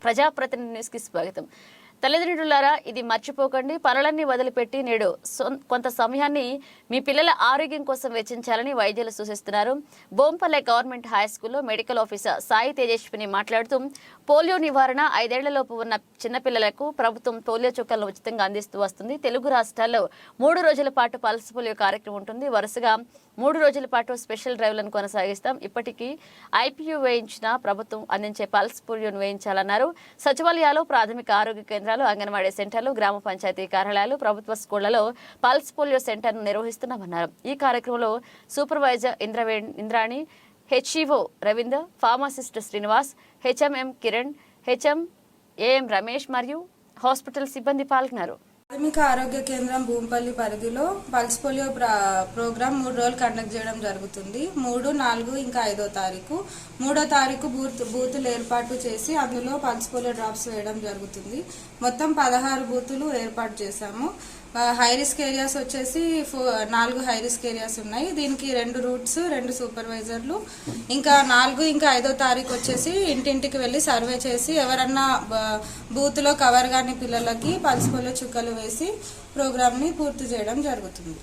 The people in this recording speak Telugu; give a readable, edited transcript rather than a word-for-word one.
ప్రజాప్రతినిధి న్యూస్కి స్వాగతం. తల్లిదండ్రులారా, ఇది మర్చిపోకండి. పనులన్నీ వదిలిపెట్టి నేడు కొంత సమయాన్ని మీ పిల్లల ఆరోగ్యం కోసం వెచ్చించాలని వైద్యులు సూచిస్తున్నారు. బోంపల్లె గవర్నమెంట్ హై స్కూల్లో మెడికల్ ఆఫీసర్ సాయి తేజస్విని మాట్లాడుతూ, పోలియో నివారణ 5 ఏళ్లలోపు ఉన్న చిన్నపిల్లలకు ప్రభుత్వం పోలియో చుక్కలను ఉచితంగా అందిస్తూ వస్తుంది. తెలుగు రాష్ట్రాల్లో 3 రోజుల పాటు పల్స్ పోలియో కార్యక్రమం ఉంటుంది. వరుసగా 3 రోజుల పాటు స్పెషల్ డ్రైవ్లను కొనసాగిస్తాం. ఇప్పటికీ ఐపీయూ వేయించిన ప్రభుత్వం అందించే పల్స్ పోలియోను వేయించాలన్నారు. సచివాలయాలు, ప్రాథమిక ఆరోగ్య కేంద్రాలు, అంగన్వాడీ సెంటర్లు, గ్రామ పంచాయతీ కార్యాలయాలు, ప్రభుత్వ స్కూళ్లలో పల్స్ పోలియో సెంటర్ను నిర్వహిస్తున్నామన్నారు. ఈ కార్యక్రమంలో supervisor Indrani, HEO Ravinder, pharmacist Srinivas, HMM Kiran, HMAM Ramesh మరియు హాస్పిటల్ సిబ్బంది పాల్గొన్నారు. ప్రాథమిక ఆరోగ్య కేంద్రం భూంపల్లి పరిధిలో పల్స్ పోలియో ప్రోగ్రాం 3 రోజులు కండక్ట్ చేయడం జరుగుతుంది. 3, 4 ఇంకా 5వ తారీఖు. 3వ తారీఖు బూతులు ఏర్పాటు చేసి అందులో పల్స్ పోలియో డ్రాప్స్ వేయడం జరుగుతుంది. మొత్తం 16 బూతులు ఏర్పాటు చేశాము. హై రిస్క్ ఏరియాస్ వచ్చేసి 4 హై రిస్క్ ఏరియాస్ ఉన్నాయి. దీనికి 2 రూట్స్, 2 సూపర్వైజర్లు, ఇంకా 4 ఇంకా 5వ తారీఖు వచ్చేసి ఇంటింటికి వెళ్ళి సర్వే చేసి ఎవరన్నా బూత్లో కవర్ కాని పిల్లలకి పల్స్ పోలియో చుక్కలు వేసి ప్రోగ్రామ్ని పూర్తి చేయడం జరుగుతుంది.